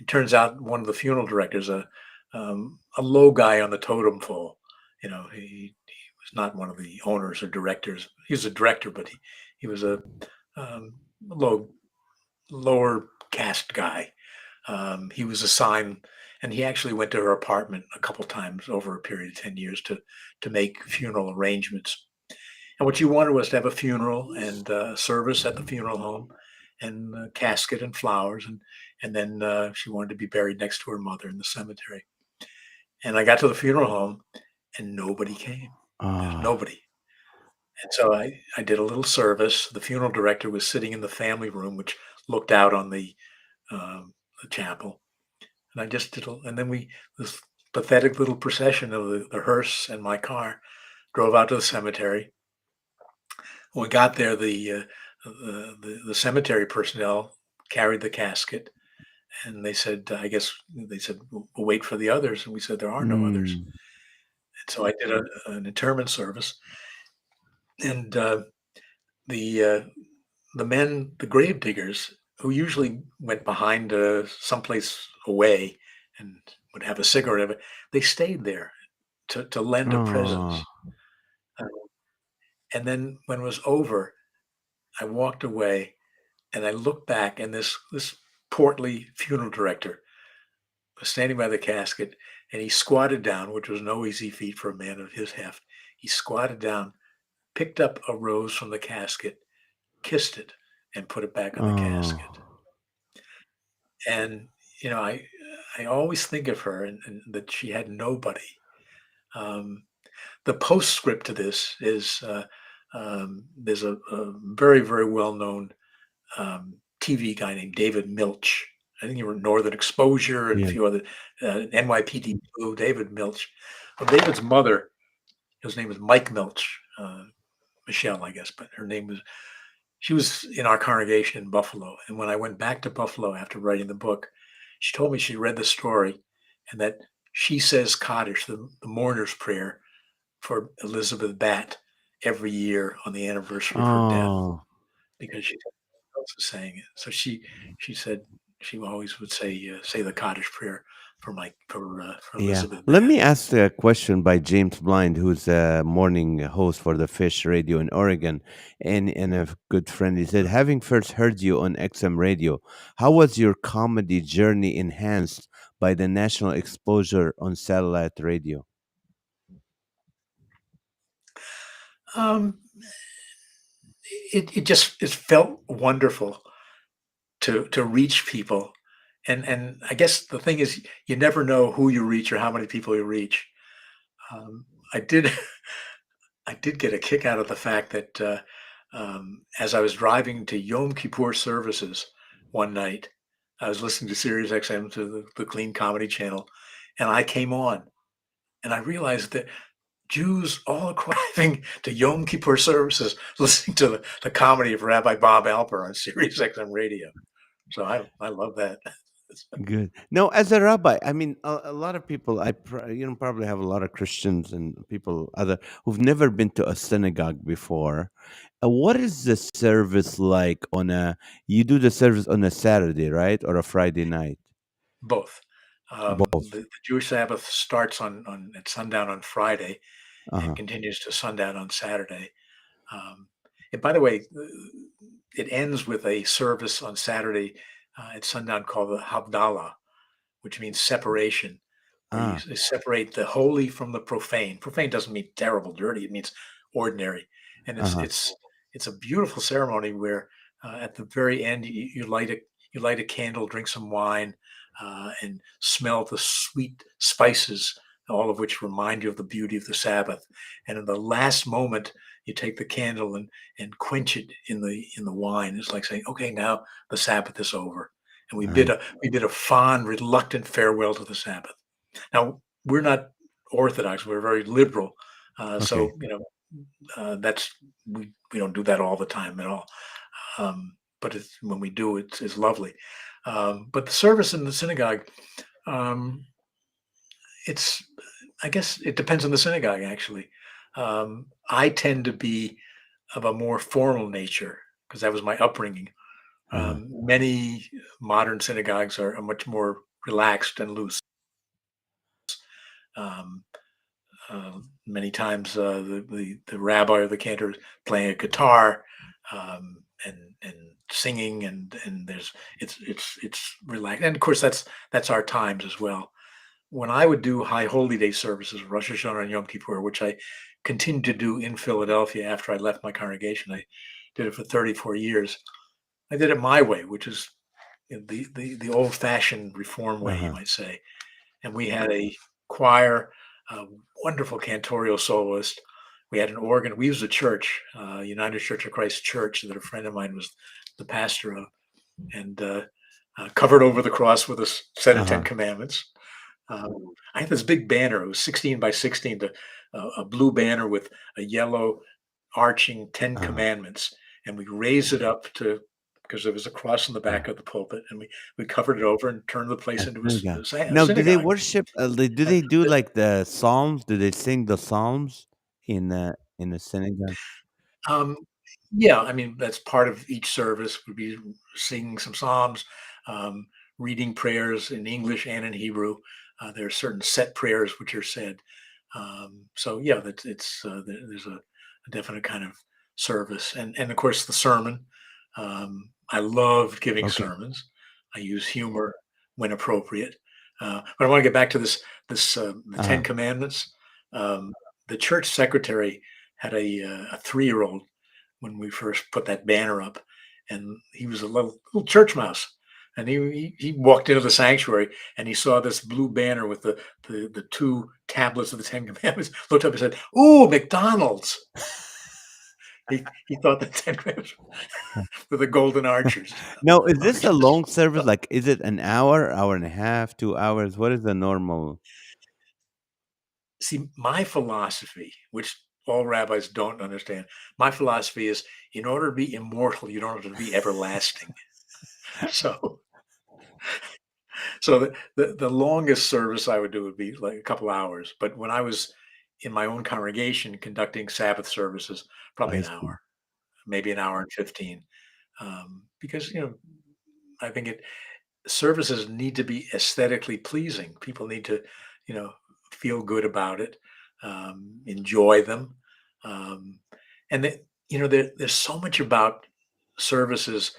It turns out one of the funeral directors, a low guy on the totem pole. He was not one of the owners or directors. He was a director, but he was a low lower caste guy. He was assigned, and he actually went to her apartment a couple times over a period of 10 years to make funeral arrangements. And what she wanted was to have a funeral and service at the funeral home, and casket and flowers, and then she wanted to be buried next to her mother in the cemetery. And I got to the funeral home, and nobody came. There's Oh, nobody. And so I did a little service. The funeral director was sitting in the family room, which looked out on the chapel. And I just did, and then this pathetic little procession of the hearse and my car drove out to the cemetery. When we got there, the cemetery personnel carried the casket, and they said, I guess they said, we'll wait for the others. And we said, there are no others. mm, And so I did an interment service, and the uh, the men, the grave diggers, who usually went behind someplace away and would have a cigarette, they stayed there to lend a oh, presence. Uh, and then when it was over, I walked away and I looked back, and this portly funeral director was standing by the casket, and he squatted down, which was no easy feat for a man of his heft. He squatted down, picked up a rose from the casket, kissed it, and put it back on the casket. oh, And I always think of her, and that she had nobody. Um, the postscript to this is there's a very, very well known TV guy named David Milch. I think he was Northern Exposure and a yeah. few other NYPD Blue. David Milch. Well, David's mother, his name was Mike Milch, Michelle, I guess, but her name was. She was in our congregation in Buffalo, and when I went back to Buffalo after writing the book, she told me she read the story, and that she says Kaddish, the mourner's prayer for Elizabeth Batt, every year on the anniversary of her death, Oh, because she else is saying it. So she said she always would say the Kaddish prayer for yeah. Elizabeth Let Batt. me ask a question by James Blind, who's a morning host for the Fish Radio in Oregon, and a good friend. He said, having first heard you on XM Radio, how was your comedy journey enhanced by the national exposure on satellite radio? Um, it felt wonderful to reach people, and I guess the thing is you never know who you reach or how many people you reach. I did I did get a kick out of the fact that as I was driving to Yom Kippur services one night, I was listening to Sirius XM to the Clean Comedy Channel, and I came on, and I realized that Jews all arriving to Yom Kippur services, listening to the comedy of Rabbi Bob Alper on Sirius XM radio. So I love that. Good. Now, as a rabbi, I mean, a lot of people, probably have a lot of Christians and people other who've never been to a synagogue before. What is the service like on a? You do the service on a Saturday, right, or a Friday night? Both. Both. The Jewish Sabbath starts on at sundown on Friday Uh and huh. continues to sundown on Saturday. Um, and by the way, it ends with a service on Saturday at sundown called the Havdalah, which means separation, where you Ah. separate the holy from the profane. Profane doesn't mean terrible, dirty; it means ordinary. And Uh huh. it's a beautiful ceremony where at the very end you you light a candle, drink some wine, and smell the sweet spices, all of which remind you of the beauty of the Sabbath. And in the last moment, you take the candle and quench it in the wine. It's like saying, okay, now the Sabbath is over. And Nice. we bid a fond, reluctant farewell to the Sabbath. Now, we're not Orthodox, we're very liberal. Okay. So, that's we don't do that all the time at all. But when we do, it's lovely. But the service in the synagogue, um, it's I guess it depends on the synagogue actually. I tend to be of a more formal nature because that was my upbringing. Uh-huh. Many modern synagogues are much more relaxed and loose. Um, Many times the rabbi or the cantor is playing a guitar and singing and there's it's relaxed, and of course that's our times as well. When I would do high holy day services, Rosh Hashanah and Yom Kippur, which I continued to do in Philadelphia after I left my congregation, I did it for 34 years. I did it my way, which is the old fashioned reform way, you Uh-huh. might say. And we had a choir, a wonderful cantorial soloist. We had an organ. We used a church, United Church of Christ Church, that a friend of mine was the pastor of, and covered over the cross with a set of Ten Uh-huh. Commandments. I had this big banner. It was 16 by 16, a blue banner with a yellow arching Ten Uh-huh. Commandments, and we raised it up to because there was a cross in the Uh-huh. back of the pulpit, and we covered it over and turned the place A into synagogue. a Now, do they synagogue. worship? Do And they do like the psalms? Do they sing the psalms in the synagogue? Um, yeah, I mean, that's part of each service would be singing some psalms, um, reading prayers in English and in Hebrew. There are certain set prayers which are said. So yeah, there's a definite kind of service, and of course the sermon. I love giving Okay. sermons. I use humor when appropriate. But I want to get back to the Ten Uh-huh. Commandments. Um, the church secretary had a 3-year-old when we first put that banner up, and he was a little church mouse. And he walked into the sanctuary and he saw this blue banner with the two tablets of the Ten Commandments. Looked up and said, "Ooh, McDonald's!" He thought the Ten Commandments were the golden archers. Now, is this a Arches. long service? Like, is it an hour, hour and a half, 2 hours? What is the normal? See, my philosophy, which all rabbis don't understand, my philosophy is in order to be immortal, you don't have to be everlasting. So the longest service I would do would be like a couple hours. But when I was in my own congregation conducting Sabbath services, probably I an see. hour, maybe an hour and 15. Because I think it services need to be aesthetically pleasing. People need to, you know, feel good about it, enjoy them. Um, and there's so much about services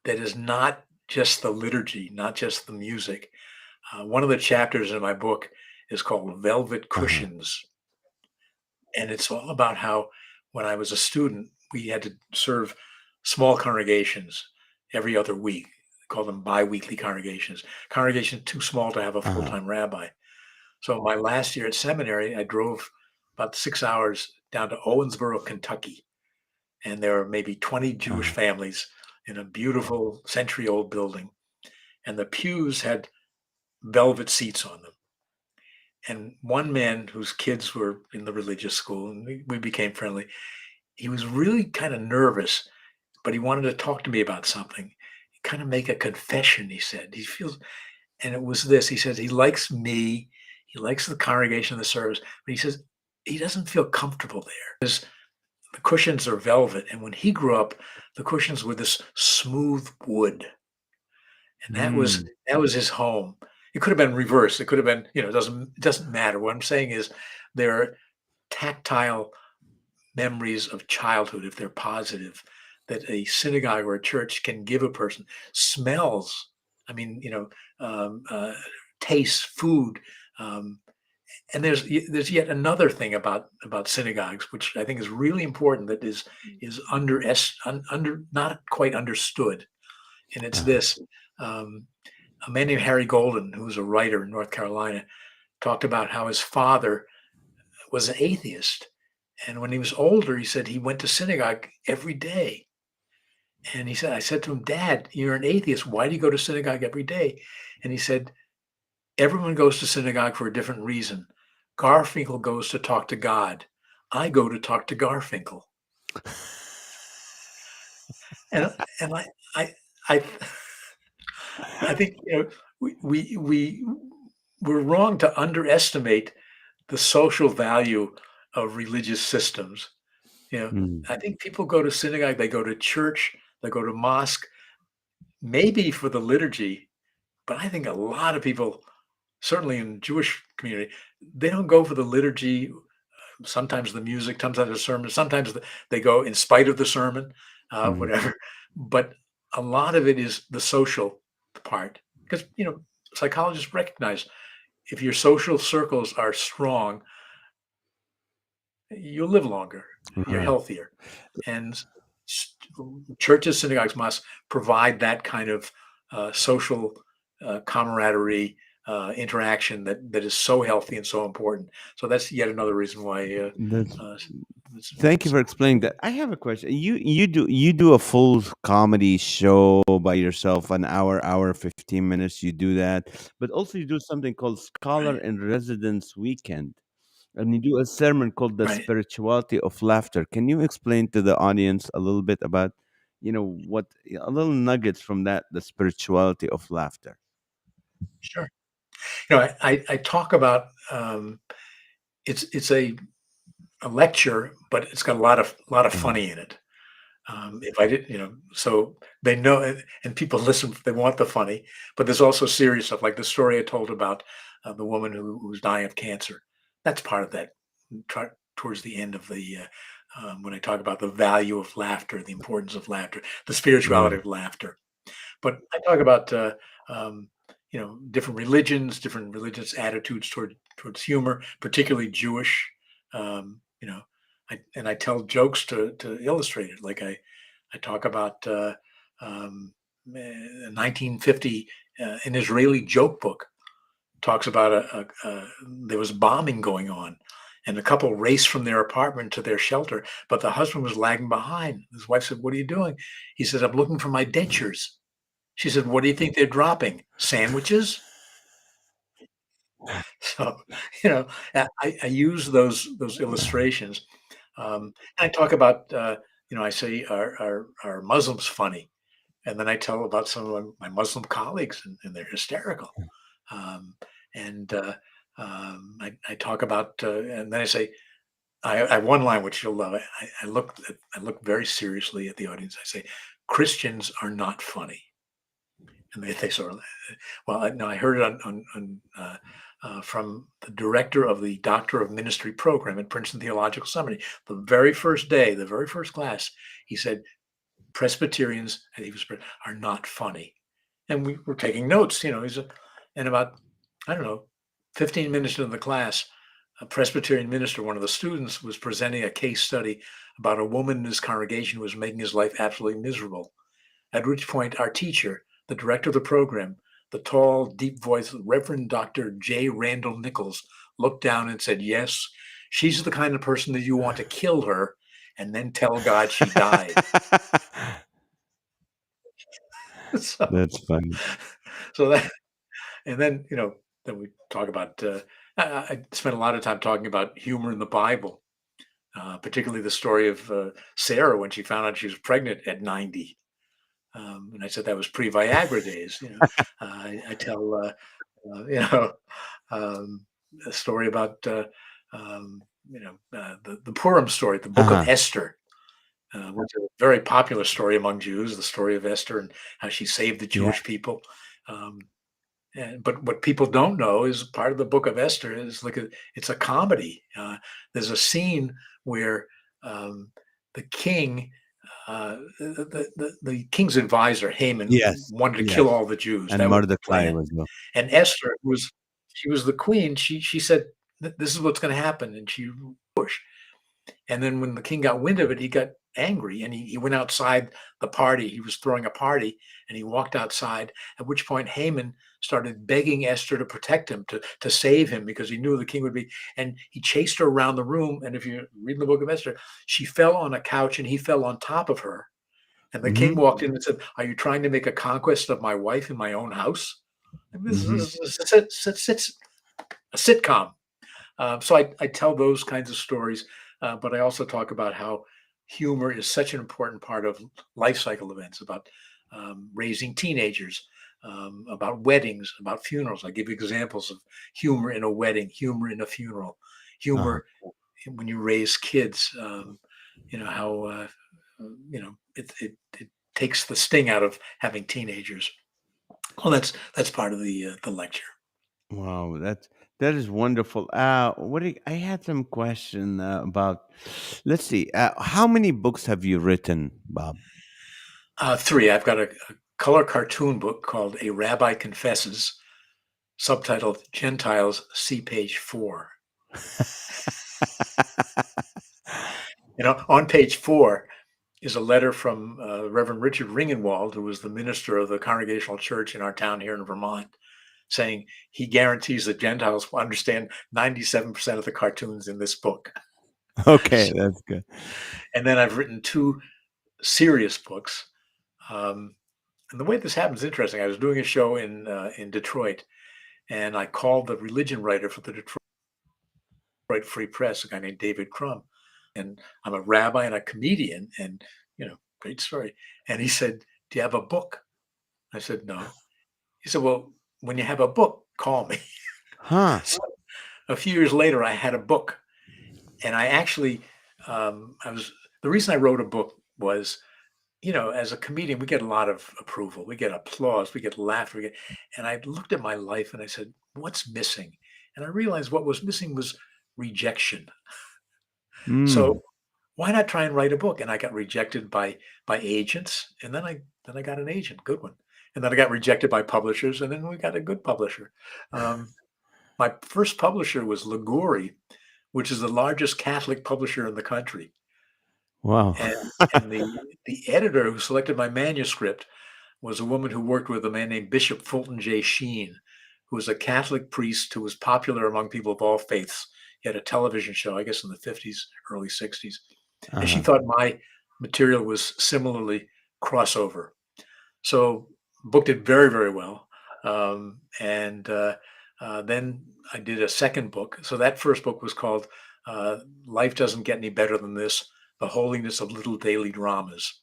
that is not just the liturgy, not just the music. One of the chapters in my book is called Velvet Uh-huh. Cushions. And it's all about how when I was a student, we had to serve small congregations every other week. We call them biweekly congregations. Congregations too small to have a Uh-huh. full-time rabbi. So my last year at seminary, I drove about 6 hours down to Owensboro, Kentucky. And there are maybe 20 Jewish Uh-huh. families in a beautiful century-old building. And the pews had velvet seats on them. And one man whose kids were in the religious school, and we became friendly, he was really kind of nervous, but he wanted to talk to me about something, kind of make a confession, he said. He feels, and it was this, he says, he likes me, he likes the congregation, the service, but he says, he doesn't feel comfortable there because the cushions are velvet. And when he grew up, the cushions were this smooth wood. And Mm. that was his home. It could have been reversed. It could have been, it doesn't matter. What I'm saying is there are tactile memories of childhood, if they're positive, that a synagogue or a church can give a person. Smells, I mean, tastes, food. Um, and there's yet another thing about synagogues, which I think is really important, that is under not quite understood, and it's this. Um, a man named Harry Golden, who was a writer in North Carolina, talked about how his father was an atheist. And when he was older, he said he went to synagogue every day. And he said, I said to him, Dad, you're an atheist. Why do you go to synagogue every day? And he said, everyone goes to synagogue for a different reason. Garfinkel goes to talk to God. I go to talk to Garfinkel. And I I think we're wrong to underestimate the social value of religious systems. I think people go to synagogue, they go to church, they go to mosque, maybe for the liturgy, but I think a lot of people, certainly in the Jewish community, they don't go for the liturgy. Sometimes the music, sometimes the sermon, sometimes they go in spite of the sermon, whatever. But a lot of it is the social part, because psychologists recognize if your social circles are strong, you'll live longer, you're Right. healthier, and churches, synagogues, mosques provide that kind of social camaraderie, interaction that is so healthy and so important. So that's yet another reason why. That's, Uh, thank you for explaining that. I have a question. You do a full comedy show by yourself, an hour 15 minutes. You do that, but also you do something called Scholar right, in Residence Weekend, and you do a sermon called The right. Spirituality of Laughter. Can you explain to the audience a little bit about, what a little nuggets from that, the spirituality of laughter? Sure. I talk about it's a lecture, but it's got a lot of Uh-huh. funny in it. If I did, so they know, and people listen. They want the funny, but there's also serious stuff, like the story I told about the woman who's dying of cancer. That's part of that. Towards the end of the when I talk about the value of laughter, the importance of laughter, the spirituality Right. of laughter. But I talk about different religious attitudes towards humor, particularly Jewish. I tell jokes to illustrate it. Like I talk about 1950, an Israeli joke book talks about there was bombing going on, and the couple raced from their apartment to their shelter, but the husband was lagging behind. His wife said, "What are you doing?" He said, "I'm looking for my dentures." She said, "What do you think they're dropping? Sandwiches?" So, I use those illustrations. And I talk about, I say, are Muslims funny? And then I tell about some of my Muslim colleagues, and they're hysterical. Um, and I talk about, and then I say, I have one line which you'll love. I look very seriously at the audience. I say, Christians are not funny. And they sort of, well, no, I heard it from the director of the Doctor of Ministry program at Princeton Theological Seminary. The very first day, the very first class, he said, Presbyterians, and he was are not funny. And we were taking notes, and about, I don't know, 15 minutes into the class, a Presbyterian minister, one of the students, was presenting a case study about a woman in his congregation who was making his life absolutely miserable. At which point, our teacher, the director of the program, the tall, deep voiced Reverend Dr. J. Randall Nichols, looked down and said, Yes, she's the kind of person that you want to kill her and then tell God she died. So, That's funny. so that, and then we talk about, I spent a lot of time talking about humor in the Bible, particularly the story of Sarah when she found out she was pregnant at 90. And I said that was pre-Viagra days. I tell a story about the Purim story, the Book of Uh-huh. Esther, which is a very popular story among Jews. The story of Esther and how she saved the Yeah. Jewish people. But what people don't know is part of the Book of Esther is it's a comedy. There's a scene where the king the king's advisor Haman Yes. wanted to Yes. kill all the Jews. And That was the Mordecai plan. was the. And Esther, she was the queen. She said, "This is what's going to happen," and she pushed. And then when the king got wind of it, he got angry, and he went outside the party. He was throwing a party, and he walked outside, at which point Haman started begging Esther to protect him, to save him, because he knew the king would be. And he chased her around the room. And if you read the book of Esther, she fell on a couch and he fell on top of her. And the king Mm-hmm. walked in and said, "Are you trying to make a conquest of my wife in my own house?" And this Mm-hmm. is a sitcom. So I tell those kinds of stories, but I also talk about how humor is such an important part of life cycle events, about raising teenagers, about weddings, about funerals. I give examples of humor in a wedding, humor in a funeral, Uh-huh. humor when you raise kids. How it takes the sting out of having teenagers. Well, that's part of the lecture. Wow, that is wonderful. I had some question about. Let's see. How many books have you written, Bob? Three. I've got a color cartoon book called A Rabbi Confesses, subtitled Gentiles See Page 4. On page 4 is a letter from Reverend Richard Ringenwald, who was the minister of the Congregational Church in our town here in Vermont, saying he guarantees that Gentiles will understand 97% of the cartoons in this book. Okay, that's good. And then I've written two serious books. And the way this happens is interesting. I was doing a show in Detroit, and I called the religion writer for the Detroit Free Press, a guy named David Crum. And I'm a rabbi and a comedian, and great story. And he said, "Do you have a book?" I said, "No." He said, "Well, when you have a book, call me." Huh. So a few years later, I had a book, and I actually, the reason I wrote a book was, as a comedian, we get a lot of approval, we get applause, we get laughter, and I looked at my life and I said, "What's missing?" And I realized what was missing was rejection. Mm. So why not try and write a book? And I got rejected by agents, and then I got an agent, good one, and then I got rejected by publishers, and then we got a good publisher. Um, my first publisher was Liguri, which is the largest Catholic publisher in the country. Wow. And the editor who selected my manuscript was a woman who worked with a man named Bishop Fulton J. Sheen, who was a Catholic priest who was popular among people of all faiths. He had a television show, I guess in the 50s, early 60s. And she Uh-huh. thought my material was similarly crossover. So book did very, very well. And then I did a second book. So that first book was called Life Doesn't Get Any Better Than This, The Holiness of Little Daily Dramas.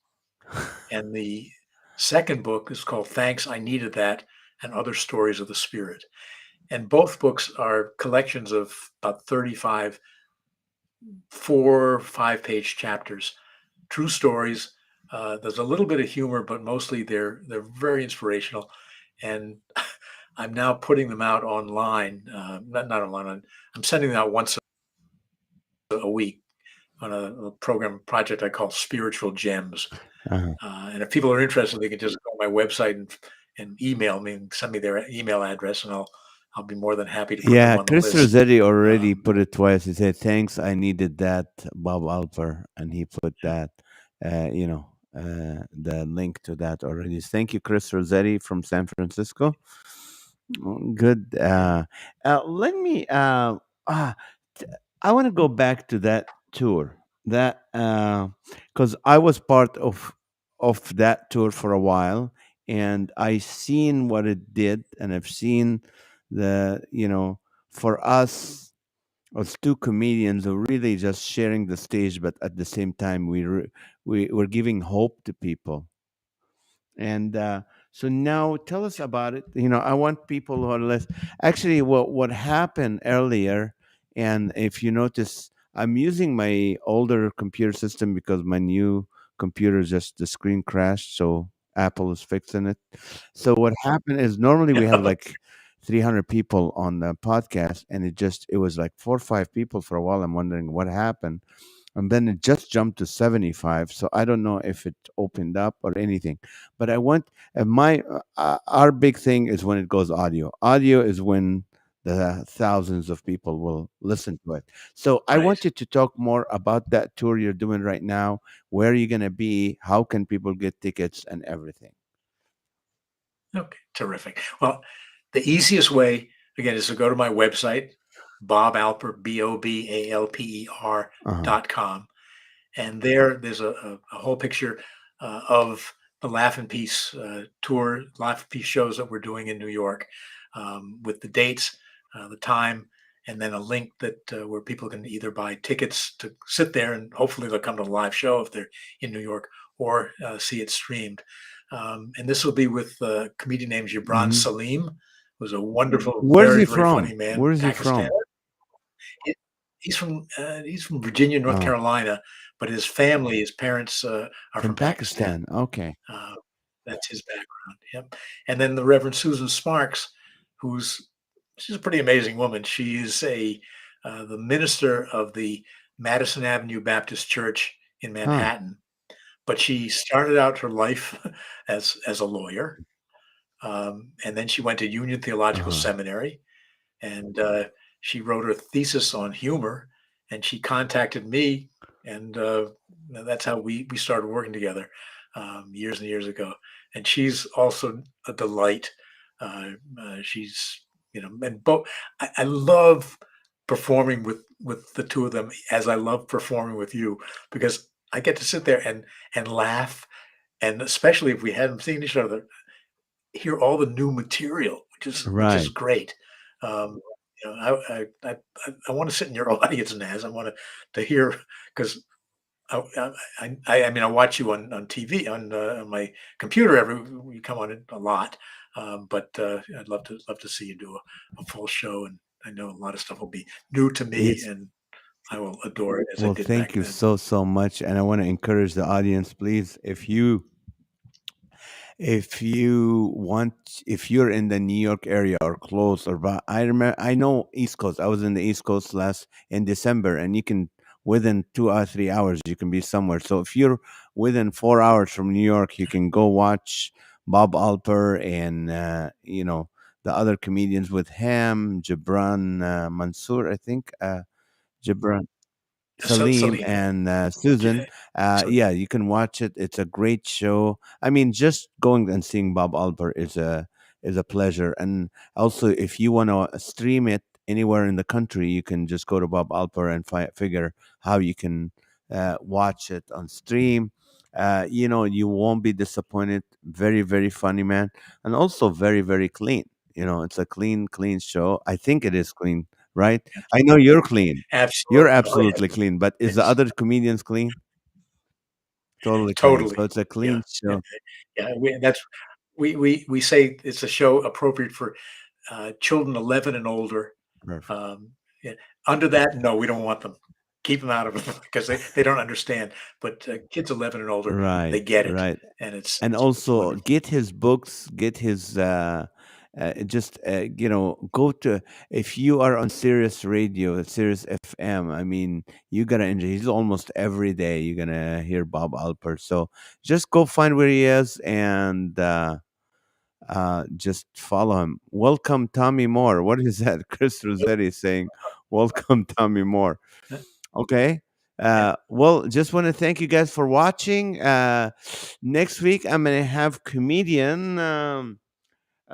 And the second book is called Thanks, I Needed That, and Other Stories of the Spirit. And both books are collections of about 35 4 5-page chapters, true stories. There's a little bit of humor, but mostly they're very inspirational. And I'm now putting them out online. Not online. I'm sending them out once a week on a program project I call Spiritual Gems. Uh-huh. And if people are interested, they can just go to my website and email me and send me their email address, and I'll be more than happy to put them Yeah, on the Chris list. Rossetti already Um, put it twice. He said, "Thanks, I needed that, Bob Alper," and he put that, the link to that already. Thank you, Chris Rossetti from San Francisco. Good. Let me. T- I want to go back to that tour. That because I was part of that tour for a while, and I seen what it did, and I've seen for us as two comedians who really just sharing the stage, but at the same time we were giving hope to people. And so now tell us about it. I want people who are less. Actually, what happened earlier, and if you notice, I'm using my older computer system because my new computer just the screen crashed. So Apple is fixing it. So what happened is normally we have like 300 people on the podcast, and it was like 4 or 5 people for a while. I'm wondering what happened, and then it just jumped to 75. So I don't know if it opened up or anything, but I want my our big thing is when it goes audio is when the thousands of people will listen to it. So I Right. want you to talk more about that tour you're doing right now. Where are you going to be? How can people get tickets and everything? Okay. Terrific. Well, the easiest way, again, is to go to my website, Bob Alper, BOBALPER Uh-huh. .com. And there's a whole picture of the Laugh and Peace tour, Laugh and Peace shows that we're doing in New York, with the dates, the time, and then a link that where people can either buy tickets to sit there and hopefully they'll come to the live show if they're in New York, or see it streamed. And this will be with a comedian named Gibran Hmm. Salim, who's a wonderful, Where's very, he very funny from? man, Where is he Pakistan. from? He- he's from Virginia, North Oh, Carolina, but his family, his parents, are from from Pakistan. Pakistan. Okay. Uh, that's his background. Yep. And then the Reverend Susan Sparks, who's she's a pretty amazing woman. She is a the minister of the Madison Avenue Baptist Church in Huh. Manhattan, but she started out her life as a lawyer, and then she went to Union Theological Uh-huh. Seminary, and she wrote her thesis on humor, and she contacted me, and that's how we started working together years and years ago. And she's also a delight. She's and both. I love performing with the two of them as I love performing with you, because I get to sit there and laugh, and especially if we hadn't seen each other, hear all the new material, which is Right. great. Um, I want to sit in your audience, Naz. I want to hear, because I mean I watch you on TV on my computer. You come on it a lot, but I'd love to see you do a full show. And I know a lot of stuff will be new to me, It's and I will adore it as I well, did back thank you then. so so much, and I want to encourage the audience, please, if you want, if you're in the New York area or close, or but I remember, I know East Coast. I was in the East Coast last in December, and you can within 2 or 3 hours you can be somewhere. So if you're within 4 hours from New York, you can go watch Bob Alper and the other comedians with him, Jabran Mansour, I think, Jabran. So Salim Salim, and yeah. Susan. So Yeah, you can watch it. It's a great show. I mean, just going and seeing Bob Alper is a pleasure. And also, if you want to stream it anywhere in the country, you can just go to Bob Alper and figure how you can watch it on stream. You won't be disappointed. Very, very funny man, and also very, very clean. It's a clean, clean show. I think it is clean, right? I know you're clean. You're absolutely, oh absolutely yeah, clean, but is the it's other comedians clean? Totally clean. So totally, it's a yeah, clean yeah, show. yeah. We say it's a show appropriate for children 11 and older. Perfect. Um, yeah. Under that, no, we don't want them. Keep them out of it because they don't understand. But kids 11 and older, Right, they get it, right. and And it's also wonderful. get his books, get his just go to, if you are on Sirius Radio, Sirius FM. I mean, you gotta enjoy. He's almost every day. You're gonna hear Bob Alper. So just go find where he is and just follow him. Welcome, Tommy Moore. What is that? Chris Rossetti saying, "Welcome, Tommy Moore." Uh, Okay. yeah. Well, just want to thank you guys for watching. Next week, I'm going to have comedian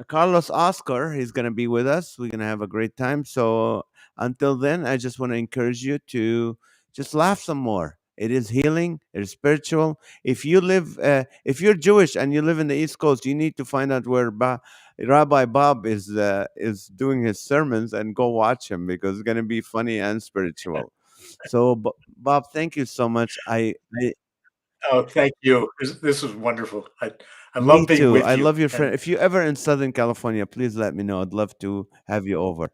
Carlos Oscar. He's going to be with us. We're going to have a great time. So until then, I just want to encourage you to just laugh some more. It is healing. It is spiritual. If you're Jewish and you live in the East Coast, you need to find out where Rabbi Bob is doing his sermons and go watch him because it's going to be funny and spiritual. So, Bob, thank you so much. Oh, thank you. This is wonderful. I Me love being too. with I you, love your friend. and If you ever in Southern California, please let me know. I'd love to have you over.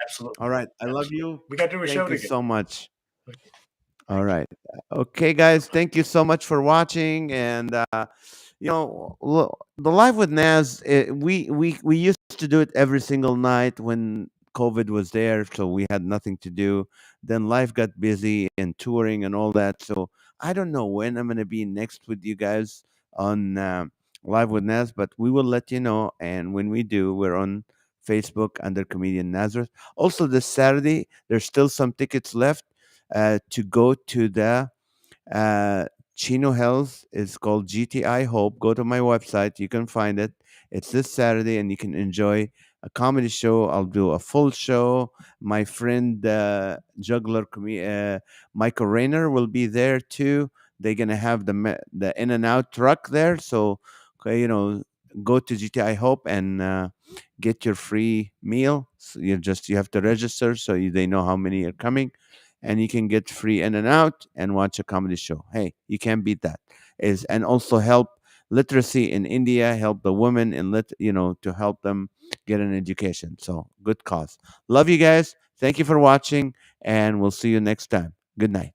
absolutely, All right. I love absolutely, you. we got to do a show Thank you together. so much. Okay, All thanks. right. Okay, guys. Thank you so much for watching. And the live with Naz. We used to do it every single night when COVID was there, so we had nothing to do. Then life got busy and touring and all that. So I don't know when I'm gonna be next with you guys on live with Naz, but we will let you know. And when we do, we're on Facebook under Comedian Nazareth. Also, this Saturday, there's still some tickets left to go to the uh, Chino Health. Is called GTI Hope. Go to my website. You can find it. It's this Saturday, and you can enjoy a comedy show. I'll do a full show. My friend, Michael Rayner, will be there too. They're gonna have the In and Out truck there. So, okay, go to GTI Hope and get your free meal. So you have to register so they know how many are coming, and you can get free In and Out and watch a comedy show. Hey, you can't beat that. Is and also help literacy in India, help the women in to help them get an education. So good cause. Love you guys. Thank you for watching, and we'll see you next time. Good night.